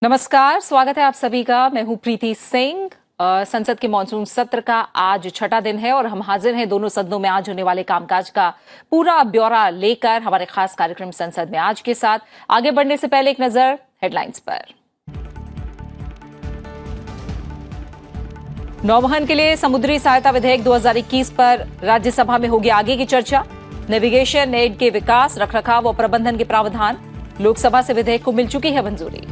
नमस्कार, स्वागत है आप सभी का। मैं हूं प्रीति सिंह। संसद के मानसून सत्र का आज छठा दिन है और हम हाजिर हैं दोनों सदनों में आज होने वाले कामकाज का पूरा ब्यौरा लेकर हमारे खास कार्यक्रम संसद में आज के साथ। आगे बढ़ने से पहले एक नजर हेडलाइंस पर। नौवहन के लिए समुद्री सहायता विधेयक 2021 पर राज्यसभा में होगी आगे की चर्चा। नेविगेशन एड के विकास, रखरखाव और प्रबंधन के प्रावधान, लोकसभा से विधेयक को मिल चुकी है मंजूरी।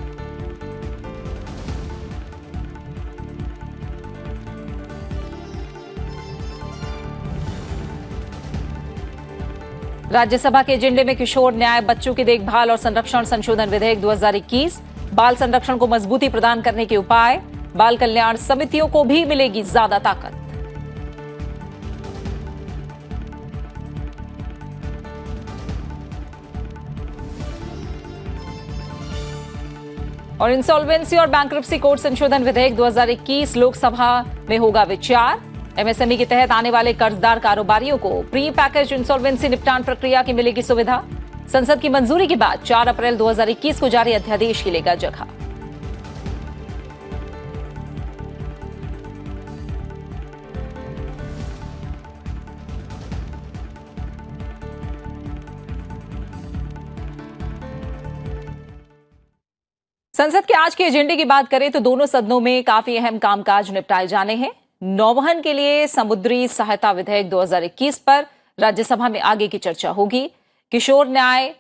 राज्यसभा के एजेंडे में किशोर न्याय, बच्चों की देखभाल और संरक्षण संशोधन विधेयक 2021, बाल संरक्षण को मजबूती प्रदान करने के उपाय, बाल कल्याण समितियों को भी मिलेगी ज्यादा ताकत। और इंसॉल्वेंसी और बैंक्रप्सी कोड संशोधन विधेयक 2021 लोकसभा में होगा विचार। एमएसएमई के तहत आने वाले कर्जदार कारोबारियों को प्री पैकेज इंसॉल्वेंसी निपटान प्रक्रिया की मिलेगी सुविधा। संसद की मंजूरी के बाद 4 अप्रैल 2021 को जारी अध्यादेश की लेगा जगह। संसद के आज के एजेंडे की बात करें तो दोनों सदनों में काफी अहम कामकाज निपटाए जाने हैं। नौवहन के लिए समुद्री सहायता विधेयक 2021 पर राज्यसभा में आगे की चर्चा होगी। किशोर न्याय,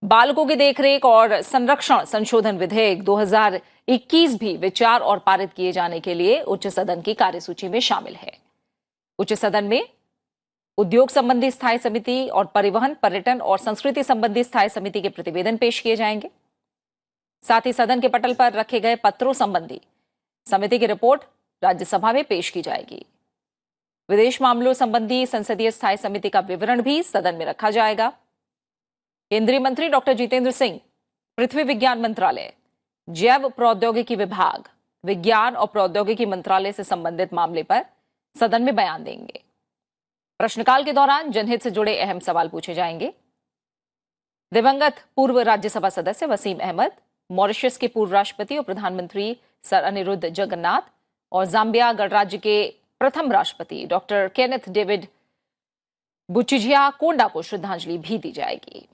बालकों की देखरेख और संरक्षण संशोधन विधेयक 2021 भी विचार और पारित किए जाने के लिए उच्च सदन की कार्यसूची में शामिल है। उच्च सदन में उद्योग संबंधी स्थायी समिति और परिवहन, पर्यटन और संस्कृति संबंधी स्थायी समिति के प्रतिवेदन पेश किए जाएंगे। साथ ही सदन के पटल पर रखे गए पत्रों संबंधी समिति की रिपोर्ट राज्यसभा में पेश की जाएगी। विदेश मामलों संबंधी संसदीय स्थायी समिति का विवरण भी सदन में रखा जाएगा। केंद्रीय मंत्री डॉक्टर जितेंद्र सिंह पृथ्वी विज्ञान मंत्रालय, जैव प्रौद्योगिकी विभाग, विज्ञान और प्रौद्योगिकी मंत्रालय से संबंधित मामले पर सदन में बयान देंगे। प्रश्नकाल के दौरान जनहित से जुड़े अहम सवाल पूछे जाएंगे। दिवंगत पूर्व राज्यसभा सदस्य वसीम अहमद, मॉरिशस के पूर्व राष्ट्रपति और प्रधानमंत्री सर अनिरुद्ध जगन्नाथ और जाम्बिया गणराज्य के प्रथम राष्ट्रपति डॉक्टर केनेथ डेविड बुचिजिया कोंडा को श्रद्धांजलि भी दी जाएगी।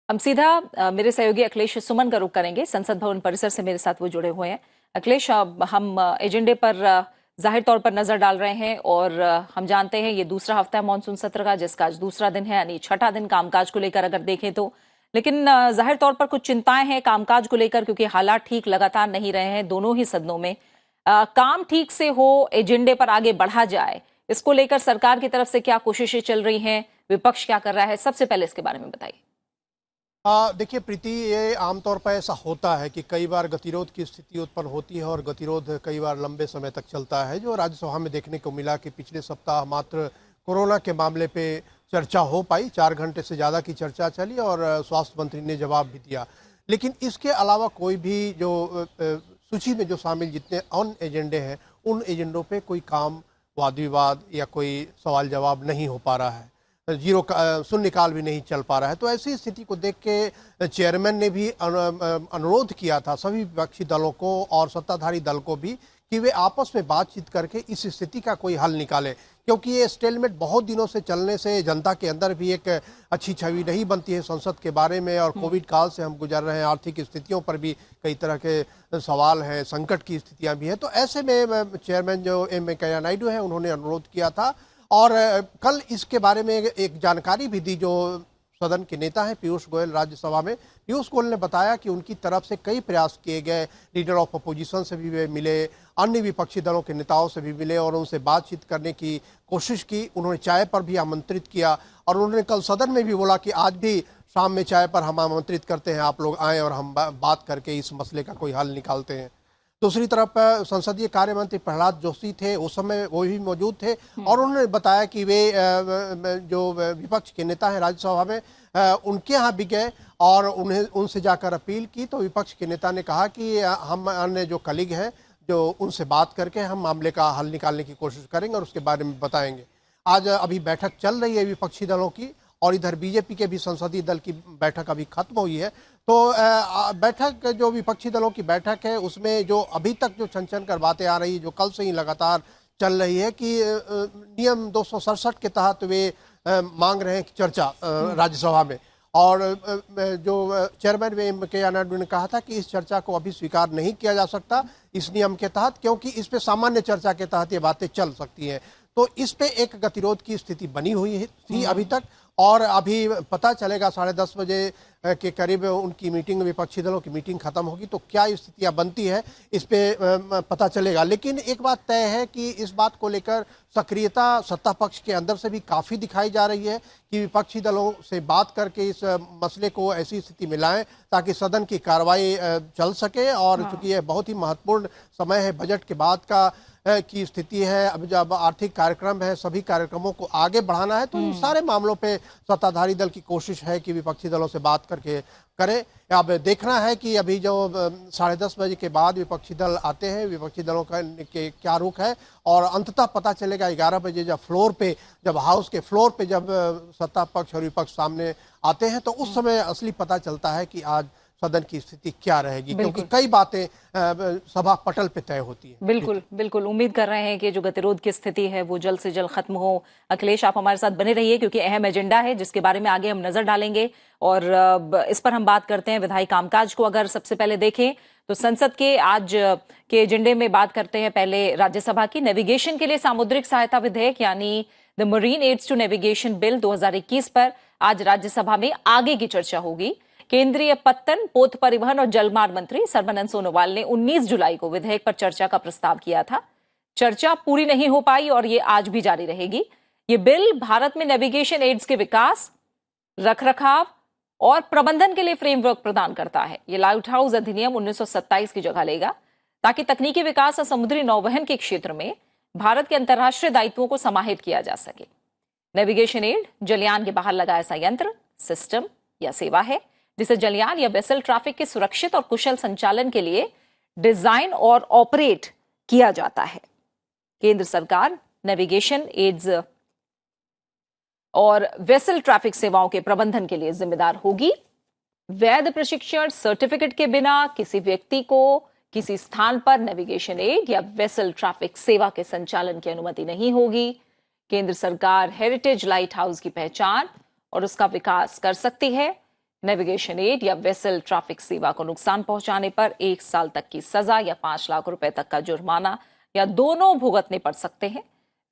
हम सीधा मेरे सहयोगी अखिलेश सुमन का रुख करेंगे। संसद भवन परिसर से मेरे साथ वो जुड़े हुए हैं। अखिलेश, हम एजेंडे पर जाहिर तौर पर नजर डाल रहे हैं और हम जानते हैं ये दूसरा हफ्ता है मानसून सत्र का, जिसका आज दूसरा दिन है, यानी छठा दिन कामकाज को लेकर अगर देखें तो। लेकिन जाहिर तौर पर कुछ चिंताएं हैं कामकाज को लेकर, क्योंकि हालात ठीक लगातार नहीं रहे हैं दोनों ही सदनों में। काम ठीक से हो, एजेंडे पर आगे बढ़ा जाए, इसको लेकर सरकार की तरफ से क्या कोशिशें चल रही हैं, विपक्ष क्या कर रहा है, सबसे पहले इसके बारे में बताइए। देखिए प्रीति, ये आमतौर पर ऐसा होता है कि कई बार गतिरोध की स्थिति उत्पन्न होती है और गतिरोध कई बार लंबे समय तक चलता है। जो राज्यसभा में देखने को मिला कि पिछले सप्ताह मात्र कोरोना के मामले पे चर्चा हो पाई, 4 घंटे से ज़्यादा की चर्चा चली और स्वास्थ्य मंत्री ने जवाब भी दिया। लेकिन इसके अलावा कोई भी जो सूची में जो शामिल जितने अन्य एजेंडे हैं, उन एजेंडों पे कोई काम, वाद विवाद या कोई सवाल जवाब नहीं हो पा रहा है। शून्यकाल भी नहीं चल पा रहा है। तो ऐसी स्थिति को देख के चेयरमैन ने भी अनुरोध किया था सभी विपक्षी दलों को और सत्ताधारी दल को भी कि वे आपस में बातचीत करके इस स्थिति का कोई हल निकाले, क्योंकि ये स्टेलमेट बहुत दिनों से चलने से जनता के अंदर भी एक अच्छी छवि नहीं बनती है संसद के बारे में। और कोविड काल से हम गुजर रहे हैं, आर्थिक स्थितियों पर भी कई तरह के सवाल हैं, संकट की स्थितियां भी हैं। तो ऐसे में चेयरमैन जो एम वेंकैया नायडू हैं, उन्होंने अनुरोध किया था और कल इसके बारे में एक जानकारी भी दी। जो सदन के नेता हैं पीयूष गोयल, राज्यसभा में पीयूष गोयल ने बताया कि उनकी तरफ से कई प्रयास किए गए, लीडर ऑफ अपोजिशन से भी वे मिले, अन्य विपक्षी दलों के नेताओं से भी मिले और उनसे बातचीत करने की कोशिश की। उन्होंने चाय पर भी आमंत्रित किया और उन्होंने कल सदन में भी बोला कि आज भी शाम में चाय पर हम आमंत्रित करते हैं, आप लोग आएँ और हम बात करके इस मसले का कोई हल निकालते हैं। दूसरी तरफ संसदीय कार्य मंत्री प्रहलाद जोशी थे, उस समय वो भी मौजूद थे और उन्होंने बताया कि वे जो विपक्ष के नेता हैं राज्यसभा में, उनके यहाँ भी गए और उन्हें उनसे जाकर अपील की। तो विपक्ष के नेता ने कहा कि हम अन्य जो कलीग हैं, जो उनसे बात करके हम मामले का हल निकालने की कोशिश करेंगे और उसके बारे में बताएंगे। आज अभी बैठक चल रही है विपक्षी दलों की, और इधर बीजेपी के भी संसदीय दल की बैठक अभी खत्म हुई है। तो बैठक जो विपक्षी दलों की बैठक है उसमें जो अभी तक जो छन कर बातें आ रही, जो कल से ही लगातार चल रही है कि नियम 267 के तहत वे मांग रहे हैं कि चर्चा राज्यसभा में। और जो चेयरमैन वेंकैया नायडू ने कहा था कि इस चर्चा को अभी स्वीकार नहीं किया जा सकता इस नियम के तहत, क्योंकि इस पे सामान्य चर्चा के तहत ये बातें चल सकती हैं। तो इस पे एक गतिरोध की स्थिति बनी हुई थी अभी तक, और अभी पता चलेगा 10:30 बजे के करीब उनकी मीटिंग, विपक्षी दलों की मीटिंग खत्म होगी तो क्या स्थितियां बनती है इस पे पता चलेगा। लेकिन एक बात तय है कि इस बात को लेकर सक्रियता सत्ता पक्ष के अंदर से भी काफ़ी दिखाई जा रही है कि विपक्षी दलों से बात करके इस मसले को ऐसी स्थिति में लाएं ताकि सदन की कार्रवाई चल सके। और चूंकि यह बहुत ही महत्वपूर्ण समय है, बजट के बाद का की स्थिति है, अब जब आर्थिक कार्यक्रम है, सभी कार्यक्रमों को आगे बढ़ाना है, तो इन सारे मामलों पे सत्ताधारी दल की कोशिश है कि विपक्षी दलों से बात करके करे। अब देखना है कि अभी जो 10:30 बजे के बाद विपक्षी दल आते हैं, विपक्षी दलों का के क्या रुख है, और अंततः पता चलेगा 11 बजे जब हाउस के फ्लोर पे जब सत्ता पक्ष और विपक्ष सामने आते हैं तो उस समय असली पता चलता है कि आज सदन की स्थिति क्या रहेगी, क्योंकि कई बातें सभा पटल पे तय होती है। बिल्कुल बिल्कुल, उम्मीद कर रहे हैं कि जो गतिरोध की स्थिति है वो जल्द से जल्द खत्म हो। अखिलेश, आप हमारे साथ बने रहिए क्योंकि अहम एजेंडा है जिसके बारे में आगे हम नजर डालेंगे, और इस पर हम बात करते हैं विधायी कामकाज को। अगर सबसे पहले देखें तो संसद के आज के एजेंडे में बात करते हैं पहले राज्यसभा की। नेविगेशन के लिए सामुद्रिक सहायता विधेयक यानी the marine aids to navigation bill 2021 पर आज राज्यसभा में आगे की चर्चा होगी। केंद्रीय पत्तन, पोत परिवहन और जलमार्ग मंत्री सर्बानंद सोनोवाल ने 19 जुलाई को विधेयक पर चर्चा का प्रस्ताव किया था। चर्चा पूरी नहीं हो पाई और ये आज भी जारी रहेगी। ये बिल भारत में नेविगेशन एड्स के विकास, रखरखाव और प्रबंधन के लिए फ्रेमवर्क प्रदान करता है। ये लाइट हाउस अधिनियम 1927 की जगह लेगा ताकि तकनीकी विकास और समुद्री नौवहन के क्षेत्र में भारत के अंतर्राष्ट्रीय दायित्वों को समाहित किया जा सके। नेविगेशन एड जलयान के बाहर लगा ऐसा यंत्र, सिस्टम या सेवा है जिसे जलयान या वेसल ट्रैफिक के सुरक्षित और कुशल संचालन के लिए डिजाइन और ऑपरेट किया जाता है। केंद्र सरकार नेविगेशन एड्स और वेसल ट्रैफिक सेवाओं के प्रबंधन के लिए जिम्मेदार होगी। वैध प्रशिक्षण सर्टिफिकेट के बिना किसी व्यक्ति को किसी स्थान पर नेविगेशन एड या वेसल ट्रैफिक सेवा के संचालन की अनुमति नहीं होगी। केंद्र सरकार हेरिटेज लाइट हाउस की पहचान और उसका विकास कर सकती है। नेविगेशन एड या वेसल ट्रैफिक सेवा को नुकसान पहुंचाने पर 1 साल तक की सजा या 5 लाख रुपए तक का जुर्माना या दोनों भुगतने पड़ सकते हैं।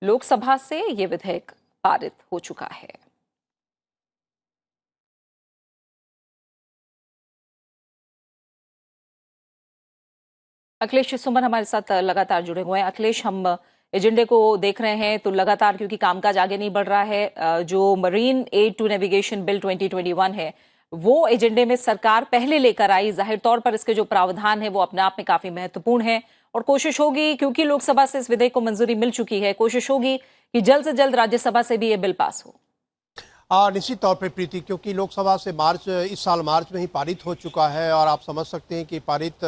लोकसभा से यह विधेयक पारित हो चुका है। अखिलेश सुमन हमारे साथ लगातार जुड़े हुए हैं। अखिलेश, हम एजेंडे को देख रहे हैं तो लगातार, क्योंकि कामकाज आगे नहीं बढ़ रहा है, जो marine aid to navigation bill 2021 है वो एजेंडे में सरकार पहले लेकर आई। जाहिर तौर पर इसके जो प्रावधान है वो अपने आप में काफी महत्वपूर्ण है, और कोशिश होगी, क्योंकि लोकसभा से इस विधेयक को मंजूरी मिल चुकी है, कोशिश होगी कि जल्द से जल्द राज्यसभा से भी ये बिल पास हो। निश्चित तौर पर प्रीति, क्योंकि लोकसभा से इस साल मार्च में ही पारित हो चुका है, और आप समझ सकते हैं कि पारित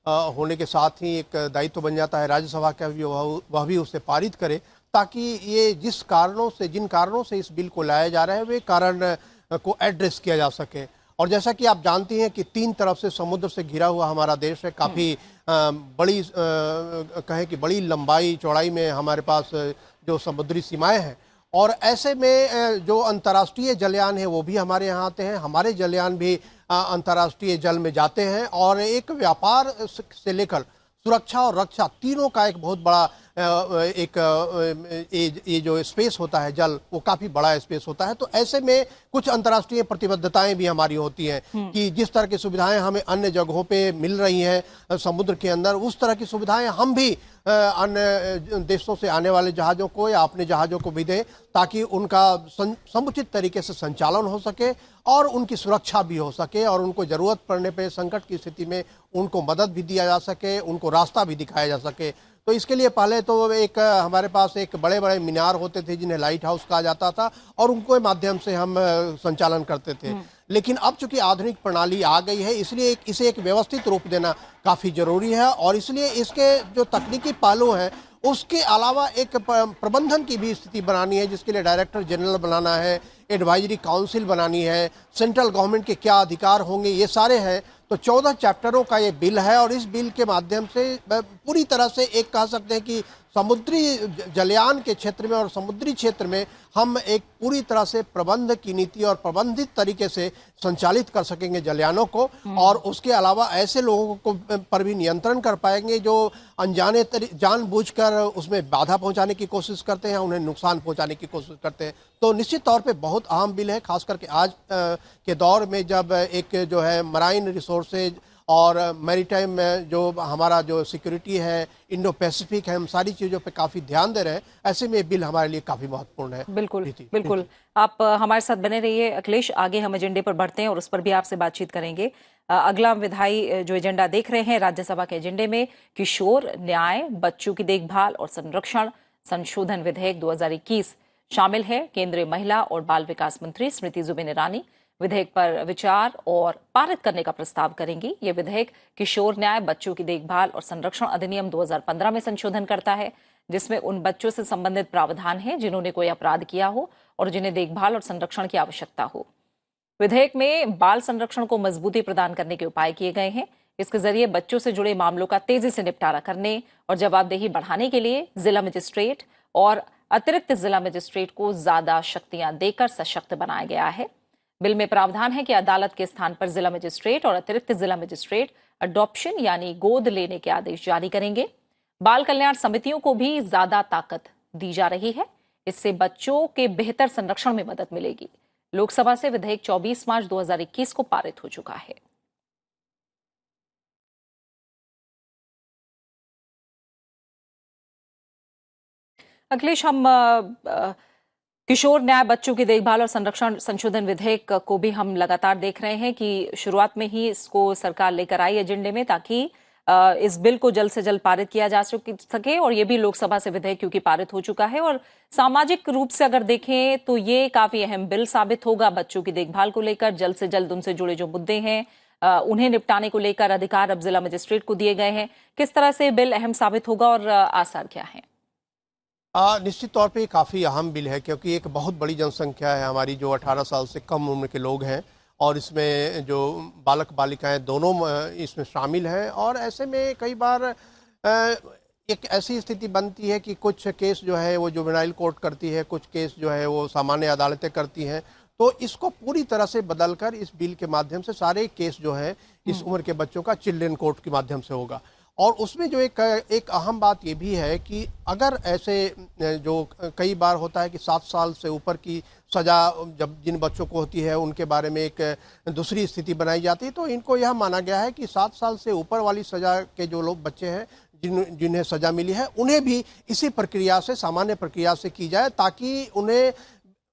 होने के साथ ही एक दायित्व बन जाता है राज्यसभा का भी, वह भी उसे पारित करे, ताकि ये जिन कारणों से इस बिल को लाया जा रहा है वे कारण को एड्रेस किया जा सके। और जैसा कि आप जानती हैं कि 3 तरफ से समुद्र से घिरा हुआ हमारा देश है, काफ़ी बड़ी कहें कि बड़ी लंबाई चौड़ाई में हमारे पास जो समुद्री सीमाएं हैं, और ऐसे में जो अंतर्राष्ट्रीय जलयान है वो भी हमारे यहाँ आते हैं, हमारे जलयान भी अंतर्राष्ट्रीय जल में जाते हैं, और एक व्यापार से लेकर सुरक्षा और रक्षा तीनों का एक बहुत बड़ा ये जो स्पेस होता है जल, वो काफी बड़ा स्पेस होता है। तो ऐसे में कुछ अंतर्राष्ट्रीय प्रतिबद्धताएं भी हमारी होती हैं कि जिस तरह की सुविधाएं हमें अन्य जगहों पे मिल रही हैं समुद्र के अंदर, उस तरह की सुविधाएं हम भी अन्य देशों से आने वाले जहाज़ों को या अपने जहाज़ों को भी दें, ताकि उनका समुचित तरीके से संचालन हो सके और उनकी सुरक्षा भी हो सके, और उनको ज़रूरत पड़ने पे संकट की स्थिति में उनको मदद भी दिया जा सके, उनको रास्ता भी दिखाया जा सके। तो इसके लिए पहले तो एक हमारे पास एक बड़े बड़े मीनार होते थे जिन्हें लाइट हाउस कहा जाता था, और उनको माध्यम से हम संचालन करते थे। लेकिन अब चूंकि आधुनिक प्रणाली आ गई है, इसलिए इसे एक व्यवस्थित रूप देना काफ़ी जरूरी है, और इसलिए इसके जो तकनीकी पहलू हैं उसके अलावा एक प्रबंधन की भी स्थिति बनानी है, जिसके लिए डायरेक्टर जनरल बनाना है, एडवाइजरी काउंसिल बनानी है, सेंट्रल गवर्नमेंट के क्या अधिकार होंगे, ये सारे हैं। तो 14 चैप्टरों का ये बिल है और इस बिल के माध्यम से पूरी तरह से एक कह सकते हैं कि समुद्री जलयान के क्षेत्र में और समुद्री क्षेत्र में हम एक पूरी तरह से प्रबंध की नीति और प्रबंधित तरीके से संचालित कर सकेंगे जलयानों को। और उसके अलावा ऐसे लोगों को पर भी नियंत्रण कर पाएंगे जो अनजाने जानबूझकर उसमें बाधा पहुंचाने की कोशिश करते हैं, उन्हें नुकसान पहुंचाने की कोशिश करते हैं। तो निश्चित तौर पे बहुत अहम बिल है, खास करके आज के दौर में जब एक जो है मराइन रिसोर्सेज और मैरीटाइम में जो हमारा जो सिक्योरिटी है, इंडो पैसिफिक है, हम सारी चीज़ों पे काफ़ी ध्यान दे रहे हैं। ऐसे में बिल हमारे लिए काफ़ी महत्वपूर्ण है। बिल्कुल बिल्कुल। आप हमारे साथ बने रहिए अखिलेश, आगे हम एजेंडे पर बढ़ते हैं और उस पर भी आपसे बातचीत करेंगे। अगला विधायी जो एजेंडा देख रहे हैं राज्यसभा के एजेंडे में किशोर न्याय, बच्चों की देखभाल और संरक्षण संशोधन विधेयक 2021 शामिल है। केंद्रीय महिला और बाल विकास मंत्री स्मृति जुबिन ईरानी विधेयक पर विचार और पारित करने का प्रस्ताव करेंगी। ये विधेयक किशोर न्याय, बच्चों की देखभाल और संरक्षण अधिनियम 2015 में संशोधन करता है, जिसमें उन बच्चों से संबंधित प्रावधान है जिन्होंने कोई अपराध किया हो और जिन्हें देखभाल और संरक्षण की आवश्यकता हो। विधेयक में बाल संरक्षण को मजबूती प्रदान करने के उपाय किए गए हैं। इसके जरिए बच्चों से जुड़े मामलों का तेजी से निपटारा करने और जवाबदेही बढ़ाने के लिए जिला मजिस्ट्रेट और अतिरिक्त जिला मजिस्ट्रेट को ज्यादा शक्तियां देकर सशक्त बनाया गया है। बिल में प्रावधान है कि अदालत के स्थान पर जिला मजिस्ट्रेट और अतिरिक्त जिला मजिस्ट्रेट अडॉप्शन यानी गोद लेने के आदेश जारी करेंगे। बाल कल्याण समितियों को भी ज्यादा ताकत दी जा रही है। इससे बच्चों के बेहतर संरक्षण में मदद मिलेगी। लोकसभा से विधेयक 24 मार्च 2021 को पारित हो चुका है। अखिलेश, हम किशोर न्याय, बच्चों की देखभाल और संरक्षण संशोधन विधेयक को भी हम लगातार देख रहे हैं कि शुरुआत में ही इसको सरकार लेकर आई एजेंडे में ताकि इस बिल को जल्द से जल्द पारित किया जा सके। और ये भी लोकसभा से विधेयक क्योंकि पारित हो चुका है और सामाजिक रूप से अगर देखें तो ये काफी अहम बिल साबित होगा। बच्चों की देखभाल को लेकर जल्द से जल्द उनसे जुड़े जो मुद्दे हैं उन्हें निपटाने को लेकर अधिकार अब जिला मजिस्ट्रेट को दिए गए हैं। किस तरह से बिल अहम साबित होगा और आसार क्या है? निश्चित तौर पे काफ़ी अहम बिल है, क्योंकि एक बहुत बड़ी जनसंख्या है हमारी जो 18 साल से कम उम्र के लोग हैं और इसमें जो बालक बालिकाएं दोनों इसमें शामिल हैं। और ऐसे में कई बार एक ऐसी स्थिति बनती है कि कुछ केस जो है वो जुवेनाइल कोर्ट करती है, कुछ केस जो है वो सामान्य अदालतें करती हैं। तो इसको पूरी तरह से बदलकर इस बिल के माध्यम से सारे केस जो है इस उम्र के बच्चों का चिल्ड्रन कोर्ट के माध्यम से होगा। और उसमें जो एक अहम बात ये भी है कि अगर ऐसे जो कई बार होता है कि 7 साल से ऊपर की सज़ा जब जिन बच्चों को होती है उनके बारे में एक दूसरी स्थिति बनाई जाती है, तो इनको यह माना गया है कि 7 साल से ऊपर वाली सज़ा के जो लोग बच्चे हैं जिन्हें सज़ा मिली है उन्हें भी इसी प्रक्रिया से, सामान्य प्रक्रिया से की जाए, ताकि उन्हें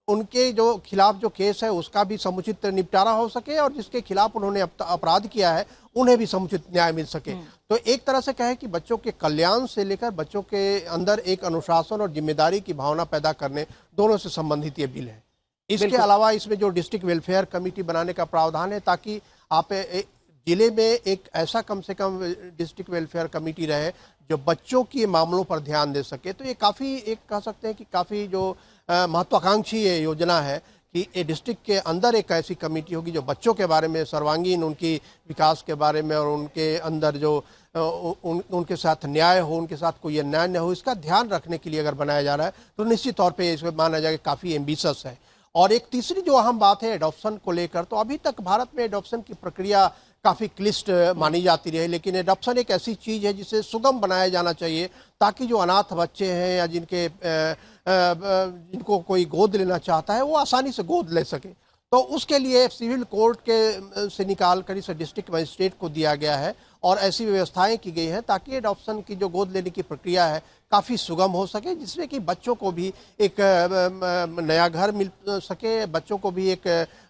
उनके जो खिलाफ जो केस है उसका भी समुचित निपटारा हो सके और जिसके खिलाफ उन्होंने अपराध किया है उन्हें भी समुचित न्याय मिल सके। तो एक तरह से कहे कि बच्चों के कल्याण से लेकर बच्चों के अंदर एक अनुशासन और जिम्मेदारी की भावना पैदा करने, दोनों से संबंधित ये बिल है। इसके अलावा इसमें जो डिस्ट्रिक्ट वेलफेयर कमेटी बनाने का प्रावधान है ताकि आप जिले में एक ऐसा कम से कम डिस्ट्रिक्ट वेलफेयर कमेटी रहे जो बच्चों के मामलों पर ध्यान दे सके। तो ये काफ़ी एक कह सकते हैं कि काफ़ी जो महत्वाकांक्षी ये योजना है कि ये डिस्ट्रिक्ट के अंदर एक ऐसी कमेटी होगी जो बच्चों के बारे में, सर्वांगीण उनकी विकास के बारे में और उनके अंदर जो उनके साथ न्याय हो, उनके साथ कोई अन्याय न हो, इसका ध्यान रखने के लिए अगर बनाया जा रहा है तो निश्चित तौर पे इसमें माना जाएगा काफ़ी एम्बिशियस है। और एक तीसरी जो अहम बात है एडॉप्शन को लेकर, तो अभी तक भारत में एडॉप्शन की प्रक्रिया काफ़ी क्लिष्ट मानी जाती रही, लेकिन एडॉप्शन एक ऐसी चीज़ है जिसे सुगम बनाया जाना चाहिए ताकि जो अनाथ बच्चे हैं या जिनको कोई गोद लेना चाहता है वो आसानी से गोद ले सके। तो उसके लिए सिविल कोर्ट के से निकाल कर इसे डिस्ट्रिक्ट मजिस्ट्रेट को दिया गया है और ऐसी व्यवस्थाएं की गई हैं ताकि एडॉप्शन की जो गोद लेने की प्रक्रिया है काफ़ी सुगम हो सके, जिसमें कि बच्चों को भी एक नया घर मिल सके, बच्चों को भी एक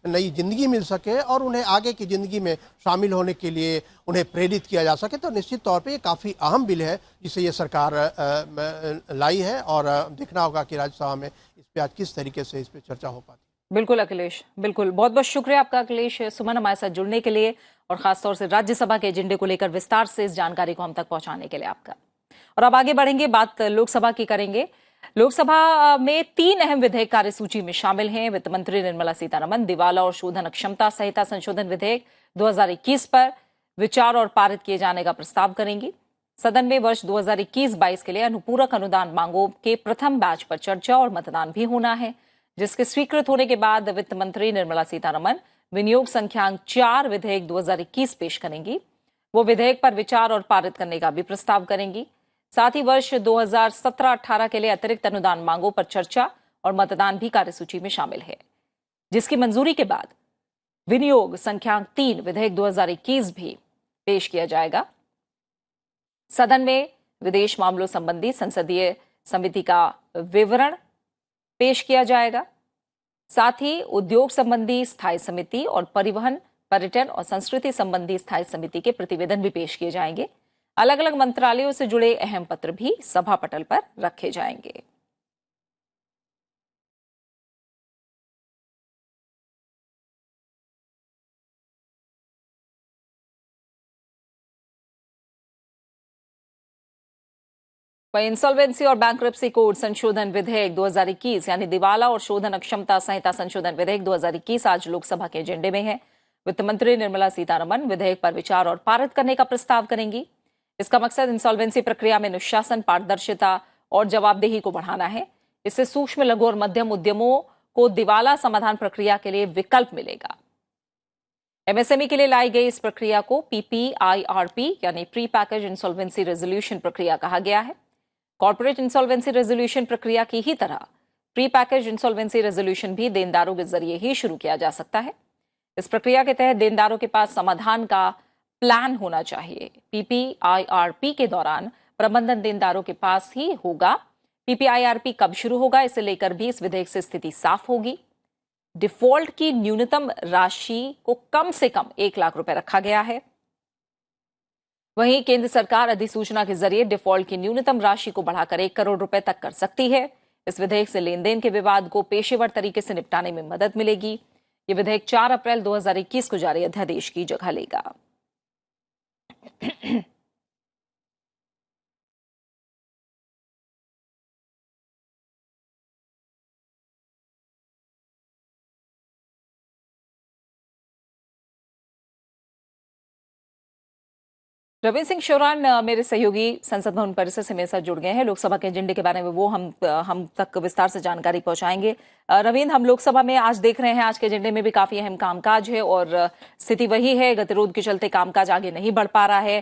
नई ज़िंदगी मिल सके और उन्हें आगे की ज़िंदगी में शामिल होने के लिए उन्हें प्रेरित किया जा सके। तो निश्चित तौर पे ये काफ़ी अहम बिल है जिसे ये सरकार लाई है और देखना होगा कि राज्यसभा में इस पर आज किस तरीके से इस पर चर्चा हो पाती है। बिल्कुल अखिलेश, बिल्कुल। बहुत बहुत शुक्रिया आपका अखिलेश सुमन, हमारे साथ जुड़ने के लिए और खासतौर से राज्यसभा के एजेंडे को लेकर विस्तार से इस जानकारी को हम तक पहुंचाने के लिए आपका। और अब आगे बढ़ेंगे, बात लोकसभा की करेंगे। लोकसभा में 3 अहम विधेयक कार्यसूची में शामिल हैं। वित्त मंत्री निर्मला सीतारमण दिवाला और शोधन अक्षमता संहिता संशोधन विधेयक 2021 पर विचार और पारित किए जाने का प्रस्ताव करेंगी। सदन में वर्ष 2021-22 के लिए अनुपूरक अनुदान मांगों के प्रथम बैच पर चर्चा और मतदान भी होना है, जिसके स्वीकृत होने के बाद वित्त मंत्री निर्मला सीतारमण विनियोग संख्यांक 4 विधेयक 2021 पेश करेंगी। वो विधेयक पर विचार और पारित करने का भी प्रस्ताव करेंगी। साथ ही वर्ष 2017-18 के लिए अतिरिक्त अनुदान मांगों पर चर्चा और मतदान भी कार्यसूची में शामिल है, जिसकी मंजूरी के बाद विनियोग संख्यांक 3 विधेयक 2021 भी पेश किया जाएगा। सदन में विदेश मामलों संबंधी संसदीय समिति का विवरण पेश किया जाएगा। साथ ही उद्योग संबंधी स्थायी समिति और परिवहन, पर्यटन और संस्कृति संबंधी स्थायी समिति के प्रतिवेदन भी पेश किए जाएंगे। अलग अलग मंत्रालयों से जुड़े अहम पत्र भी सभा पटल पर रखे जाएंगे। वहीं इंसॉल्वेंसी और बैंक्रप्सी कोड संशोधन विधेयक 2021 यानी दिवाला और शोधन अक्षमता संहिता संशोधन विधेयक 2021 आज लोकसभा के एजेंडे में है। वित्त मंत्री निर्मला सीतारमण विधेयक पर विचार और पारित करने का प्रस्ताव करेंगी। इसका मकसद इंसॉल्वेंसी प्रक्रिया में अनुशासन, पारदर्शिता और जवाबदेही को बढ़ाना है। इससे सूक्ष्म, लघु और मध्यम उद्यमों को दिवाला समाधान प्रक्रिया के लिए विकल्प मिलेगा। एमएसएमई के लिए लाई गई इस प्रक्रिया को PPIRP यानी प्री पैकेज इंसॉल्वेंसी रेजोल्यूशन प्रक्रिया कहा गया है। कॉर्पोरेट इंसॉल्वेंसी रेजोल्यूशन प्रक्रिया की ही तरह प्री पैकेज इंसॉल्वेंसी रेजोल्यूशन भी देनदारों के जरिए ही शुरू किया जा सकता है। इस प्रक्रिया के तहत देनदारों के पास समाधान का प्लान होना चाहिए। PPIRP के दौरान प्रबंधन देनदारों के पास ही होगा। PPIRP कब शुरू होगा, इसे लेकर भी इस विधेयक से स्थिति साफ होगी। डिफॉल्ट की न्यूनतम राशि को कम से कम 1 लाख रुपए रखा गया है। वहीं केंद्र सरकार अधिसूचना के जरिए डिफॉल्ट की न्यूनतम राशि को बढ़ाकर 1 करोड़ रुपए तक कर सकती है। इस विधेयक से लेन देन के विवाद को पेशेवर तरीके से निपटाने में मदद मिलेगी। ये विधेयक 4 अप्रैल 2021 को जारी अध्यादेश की जगह लेगा। रविंद्र सिंह शोरान मेरे सहयोगी संसद भवन परिसर से मेरे साथ जुड़ गए हैं। लोकसभा के एजेंडे के बारे में वो हम तक विस्तार से जानकारी पहुंचाएंगे। रविंद्र, हम लोकसभा में आज देख रहे हैं, आज के एजेंडे में भी काफी अहम कामकाज है और स्थिति वही है, गतिरोध के चलते कामकाज आगे नहीं बढ़ पा रहा है।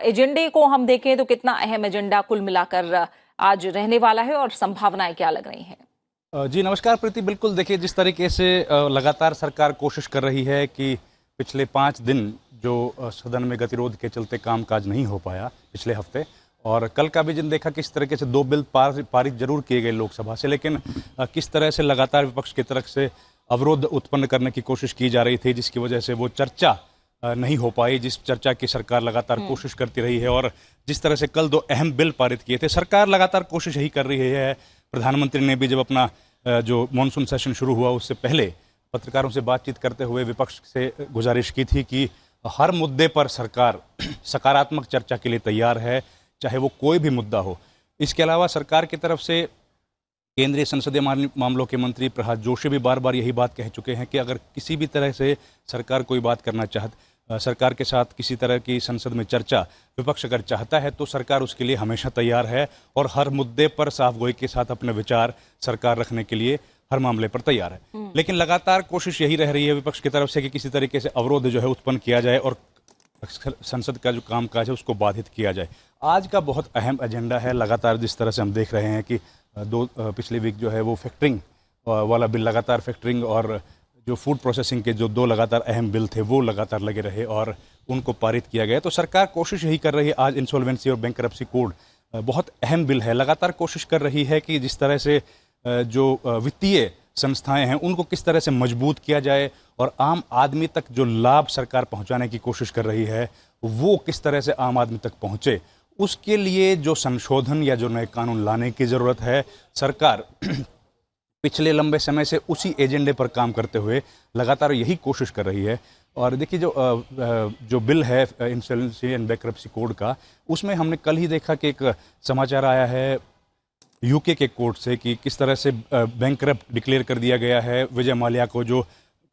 एजेंडे को हम देखें तो कितना अहम एजेंडा कुल मिलाकर आज रहने वाला है और संभावनाएं क्या लग रही हैं? जी नमस्कार प्रीति। बिल्कुल, देखिए जिस तरीके से लगातार सरकार कोशिश कर रही है कि पिछले 5 दिन जो सदन में गतिरोध के चलते कामकाज नहीं हो पाया पिछले हफ्ते, और कल का भी जिन देखा किस तरीके से 2 बिल पारित जरूर किए गए लोकसभा से, लेकिन किस तरह से लगातार विपक्ष की तरफ से अवरोध उत्पन्न करने की कोशिश की जा रही थी, जिसकी वजह से वो चर्चा नहीं हो पाई, जिस चर्चा की सरकार लगातार कोशिश करती रही है। और जिस तरह से कल 2 अहम बिल पारित किए थे, सरकार लगातार कोशिश यही कर रही है। प्रधानमंत्री ने भी जब अपना जो मानसून सेशन शुरू हुआ उससे पहले पत्रकारों से बातचीत करते हुए विपक्ष से गुजारिश की थी कि हर मुद्दे पर सरकार सकारात्मक चर्चा के लिए तैयार है, चाहे वो कोई भी मुद्दा हो। इसके अलावा सरकार की तरफ से केंद्रीय संसदीय मामलों के मंत्री प्रहलाद जोशी भी बार बार यही बात कह चुके हैं कि अगर किसी भी तरह से सरकार कोई बात करना सरकार के साथ किसी तरह की संसद में चर्चा विपक्ष अगर चाहता है तो सरकार उसके लिए हमेशा तैयार है और हर मुद्दे पर साफगोई के साथ अपने विचार सरकार रखने के लिए हर मामले पर तैयार है। लेकिन लगातार कोशिश यही रह रही है विपक्ष की तरफ से कि किसी तरीके से अवरोध जो है उत्पन्न किया जाए और संसद का जो कामकाज है उसको बाधित किया जाए। आज का बहुत अहम एजेंडा है। लगातार जिस तरह से हम देख रहे हैं कि पिछले वीक जो है वो फैक्टरिंग वाला बिल, लगातार फैक्टरिंग और जो फूड प्रोसेसिंग के जो 2 लगातार अहम बिल थे वो लगातार लगे रहे और उनको पारित किया गया। तो सरकार कोशिश यही कर रही है। आज इंसॉल्वेंसी और बैंक्रप्सी कोड बहुत अहम बिल है। लगातार कोशिश कर रही है कि जिस तरह से जो वित्तीय संस्थाएं हैं उनको किस तरह से मजबूत किया जाए और आम आदमी तक जो लाभ सरकार पहुंचाने की कोशिश कर रही है वो किस तरह से आम आदमी तक पहुंचे, उसके लिए जो संशोधन या जो नए कानून लाने की ज़रूरत है। सरकार पिछले लंबे समय से उसी एजेंडे पर काम करते हुए लगातार यही कोशिश कर रही है और देखिए जो बिल है इंसॉल्वेंसी एंड बैंक्रप्सी कोड का, उसमें हमने कल ही देखा कि एक समाचार आया है यूके के कोर्ट से कि किस तरह से बैंकरप्ट डिक्लेयर कर दिया गया है विजय माल्या को, जो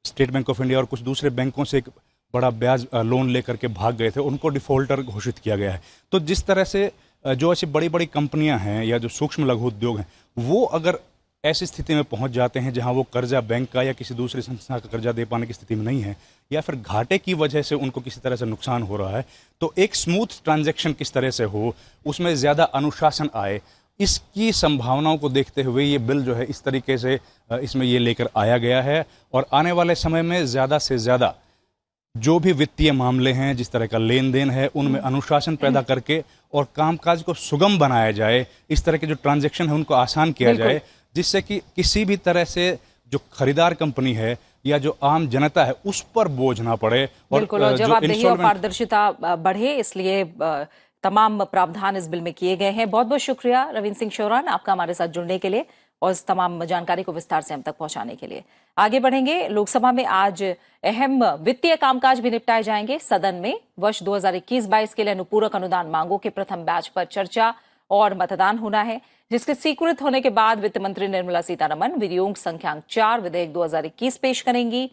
स्टेट बैंक ऑफ इंडिया और कुछ दूसरे बैंकों से एक बड़ा ब्याज लोन लेकर के भाग गए थे, उनको डिफॉल्टर घोषित किया गया है। तो जिस तरह से जो ऐसी बड़ी बड़ी कंपनियां हैं या जो सूक्ष्म लघु उद्योग हैं, वो अगर ऐसी स्थिति में पहुंच जाते हैं जहां वो कर्जा बैंक का या किसी दूसरी संस्था का कर्जा दे पाने की स्थिति में नहीं है, या फिर घाटे की वजह से उनको किसी तरह से नुकसान हो रहा है, तो एक स्मूथ ट्रांजैक्शन किस तरह से हो, उसमें ज़्यादा अनुशासन आए, इसकी संभावनाओं को देखते हुए ये बिल जो है इस तरीके से इसमें ये लेकर आया गया है। और आने वाले समय में ज़्यादा से ज़्यादा जो भी वित्तीय मामले हैं, जिस तरह का लेन देन है, उनमें अनुशासन पैदा करके और कामकाज को सुगम बनाया जाए, इस तरह के जो ट्रांजैक्शन है उनको आसान किया जाए, जिससे कि किसी भी तरह से जो खरीदार कंपनी है या जो आम जनता है उस पर बोझ ना पड़े और जवाबदेही और पारदर्शिता बढ़े, इसलिए तमाम प्रावधान इस बिल में किए गए हैं। बहुत बहुत शुक्रिया रविंद्र सिंह शौरान, आपका हमारे साथ जुड़ने के लिए और इस तमाम जानकारी को विस्तार से हम तक पहुंचाने के लिए। आगे बढ़ेंगे, लोकसभा में आज अहम वित्तीय कामकाज भी निपटाए जाएंगे। सदन में वर्ष 2021-22 के लिए अनुपूरक अनुदान मांगों के प्रथम बैच पर चर्चा और मतदान होना है, जिसके स्वीकृत होने के बाद वित्त मंत्री निर्मला सीतारमण विनियोग संख्यांक 4 विधेयक 2021 पेश करेंगी।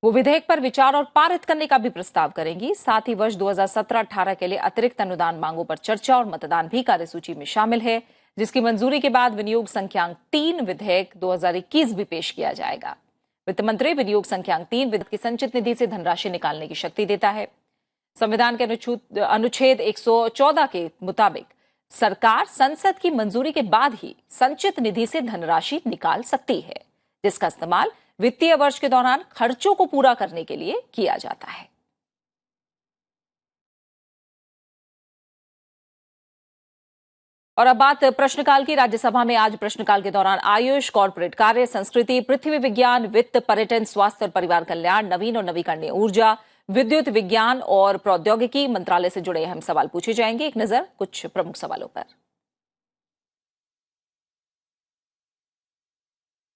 वो विधेयक पर विचार और पारित करने का भी प्रस्ताव करेंगी। साथ ही वर्ष 2017-18 के लिए अतिरिक्त अनुदान मांगों पर चर्चा और मतदान भी कार्यसूची में शामिल है, जिसकी मंजूरी के बाद विनियोग संख्यांक 3 विधेयक 2021 भी पेश किया जाएगा। वित्त मंत्री विनियोग संख्यांक 3 विधेयक की संचित निधि से धनराशि निकालने की शक्ति देता है। संविधान के अनुच्छेद 114 के मुताबिक सरकार संसद की मंजूरी के बाद ही संचित निधि से धनराशि निकाल सकती है, जिसका इस्तेमाल वित्तीय वर्ष के दौरान खर्चों को पूरा करने के लिए किया जाता है। और अब बात प्रश्नकाल की। राज्यसभा में आज प्रश्नकाल के दौरान आयुष, कॉर्पोरेट कार्य, संस्कृति, पृथ्वी विज्ञान, वित्त, पर्यटन, स्वास्थ्य और परिवार कल्याण, नवीन और नवीकरणीय ऊर्जा, विद्युत विज्ञान और प्रौद्योगिकी मंत्रालय से जुड़े अहम सवाल पूछे जाएंगे। एक नजर कुछ प्रमुख सवालों पर।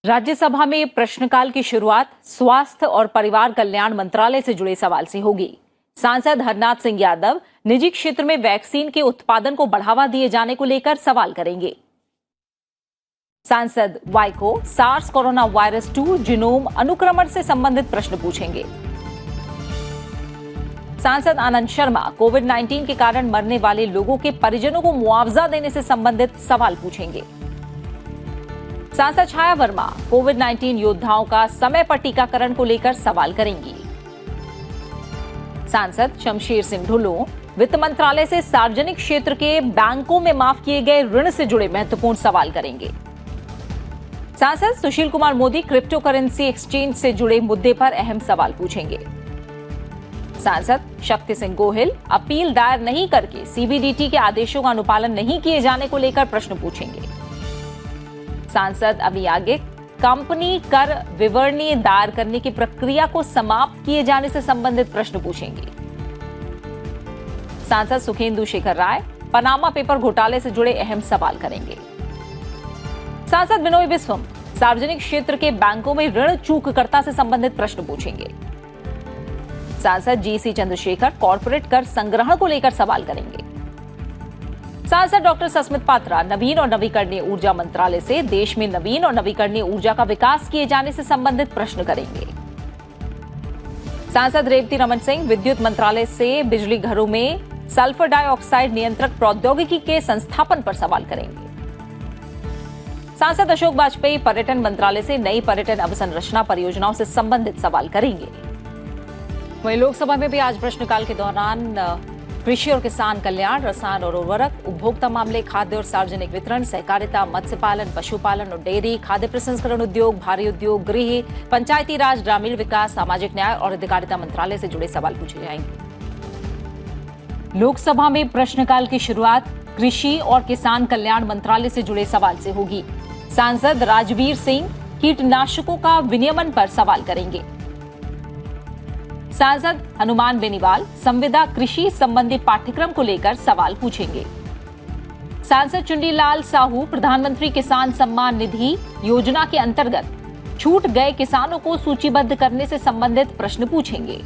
राज्यसभा में प्रश्नकाल की शुरुआत स्वास्थ्य और परिवार कल्याण मंत्रालय से जुड़े सवाल से होगी। सांसद हरनाथ सिंह यादव निजी क्षेत्र में वैक्सीन के उत्पादन को बढ़ावा दिए जाने को लेकर सवाल करेंगे। सांसद Vaiko SARS corona virus 2 genome अनुक्रमण से संबंधित प्रश्न पूछेंगे। सांसद आनंद शर्मा कोविड-19 के कारण मरने वाले लोगों के परिजनों को मुआवजा देने से संबंधित सवाल पूछेंगे। सांसद छाया वर्मा कोविड-19 योद्धाओं का समय पर टीकाकरण को लेकर सवाल करेंगी। सांसद शमशेर सिंह ढुल्लों वित्त मंत्रालय से सार्वजनिक क्षेत्र के बैंकों में माफ किए गए ऋण से जुड़े महत्वपूर्ण सवाल करेंगे। सांसद Sushil Kumar Modi cryptocurrency exchange से जुड़े मुद्दे पर अहम सवाल पूछेंगे। सांसद शक्ति सिंह गोहिल अपील दायर नहीं करके सीबीडीटी के आदेशों का अनुपालन नहीं किए जाने को लेकर प्रश्न पूछेंगे। सांसद अभी आगे कंपनी कर विवरणी दायर करने की प्रक्रिया को समाप्त किए जाने से संबंधित प्रश्न पूछेंगे। सांसद सुखेंदु शेखर राय पनामा पेपर घोटाले से जुड़े अहम सवाल करेंगे। सांसद बिनोय बिस्वम सार्वजनिक क्षेत्र के बैंकों में ऋण चूककर्ता से संबंधित प्रश्न पूछेंगे। सांसद जीसी चंद्रशेखर कॉर्पोरेट कर संग्रहण को लेकर सवाल करेंगे। सांसद डॉक्टर सस्मित पात्रा नवीन और नवीकरणीय ऊर्जा मंत्रालय से देश में नवीन और नवीकरणीय ऊर्जा का विकास किए जाने से संबंधित प्रश्न करेंगे। सांसद रेवती रमन सिंह विद्युत मंत्रालय से बिजली घरों में सल्फर डाइऑक्साइड नियंत्रक प्रौद्योगिकी के संस्थापन पर सवाल करेंगे। सांसद अशोक वाजपेयी पर्यटन मंत्रालय से नई पर्यटन अवसंरचना परियोजनाओं से संबंधित सवाल करेंगे। वहीं लोकसभा में भी आज प्रश्नकाल के दौरान कृषि और किसान कल्याण, रसायन और उर्वरक, उपभोक्ता मामले, खाद्य और सार्वजनिक वितरण, सहकारिता, मत्स्य पालन, पशुपालन और डेयरी, खाद्य प्रसंस्करण उद्योग, भारी उद्योग, गृह, पंचायती राज, ग्रामीण विकास, सामाजिक न्याय और अधिकारिता मंत्रालय से जुड़े सवाल पूछे जाएंगे। लोकसभा में प्रश्नकाल की शुरुआत कृषि और किसान कल्याण मंत्रालय से जुड़े सवाल से होगी। सांसद राजवीर सिंह कीटनाशकों का विनियमन पर सवाल करेंगे। सांसद हनुमान बेनीवाल संविदा कृषि संबंधी पाठ्यक्रम को लेकर सवाल पूछेंगे। सांसद चुन्नीलाल साहू प्रधानमंत्री किसान सम्मान निधि योजना के अंतर्गत छूट गए किसानों को सूचीबद्ध करने से संबंधित प्रश्न पूछेंगे।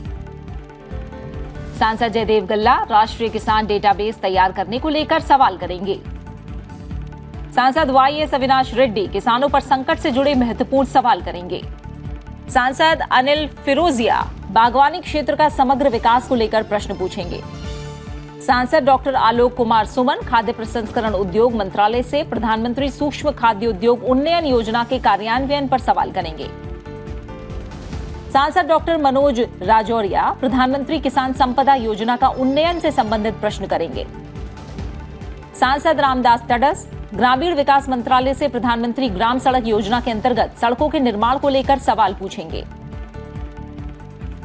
सांसद जयदेव गल्ला राष्ट्रीय किसान डेटाबेस तैयार करने को लेकर सवाल करेंगे। सांसद वाईएस अविनाश रेड्डी किसानों पर संकट से जुड़े महत्वपूर्ण सवाल करेंगे। सांसद अनिल फिरोजिया बागवानी क्षेत्र का समग्र विकास को लेकर प्रश्न पूछेंगे। सांसद डॉक्टर आलोक कुमार सुमन खाद्य प्रसंस्करण उद्योग मंत्रालय से प्रधानमंत्री सूक्ष्म खाद्य उद्योग उन्नयन योजना के कार्यान्वयन पर सवाल करेंगे। सांसद डॉक्टर मनोज राजौरिया प्रधानमंत्री किसान संपदा योजना का उन्नयन से संबंधित प्रश्न करेंगे। सांसद रामदास तडस ग्रामीण विकास मंत्रालय से प्रधानमंत्री ग्राम सड़क योजना के अंतर्गत सड़कों के निर्माण को लेकर सवाल पूछेंगे।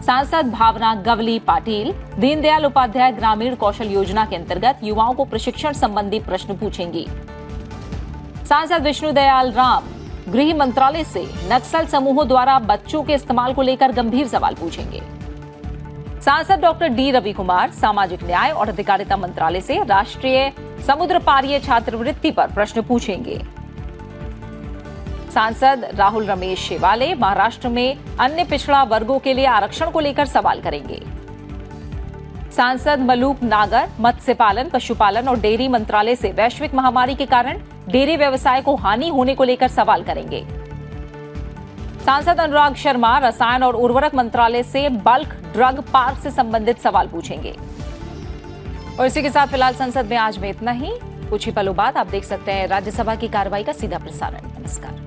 सांसद भावना गवली पाटिल दीनदयाल उपाध्याय ग्रामीण कौशल योजना के अंतर्गत युवाओं को प्रशिक्षण संबंधी प्रश्न पूछेंगी। सांसद विष्णु दयाल राम गृह मंत्रालय से नक्सल समूहों द्वारा बच्चों के इस्तेमाल को लेकर गंभीर सवाल पूछेंगे। सांसद डॉक्टर डी रवि कुमार सामाजिक न्याय और अधिकारिता मंत्रालय से राष्ट्रीय समुद्र पारीय छात्रवृत्ति पर प्रश्न पूछेंगे। सांसद राहुल रमेश शेवाले महाराष्ट्र में अन्य पिछड़ा वर्गों के लिए आरक्षण को लेकर सवाल करेंगे। सांसद मलूक नागर मत्स्य पालन पशुपालन और डेयरी मंत्रालय से वैश्विक महामारी के कारण डेयरी व्यवसाय को हानि होने को लेकर सवाल करेंगे। सांसद अनुराग शर्मा रसायन और उर्वरक मंत्रालय से बल्क ड्रग पार्क से संबंधित सवाल पूछेंगे। और इसी के साथ फिलहाल संसद में आज में इतना ही। कुछ ही पलों बाद आप देख सकते हैं राज्यसभा की कार्रवाई का सीधा प्रसारण। नमस्कार।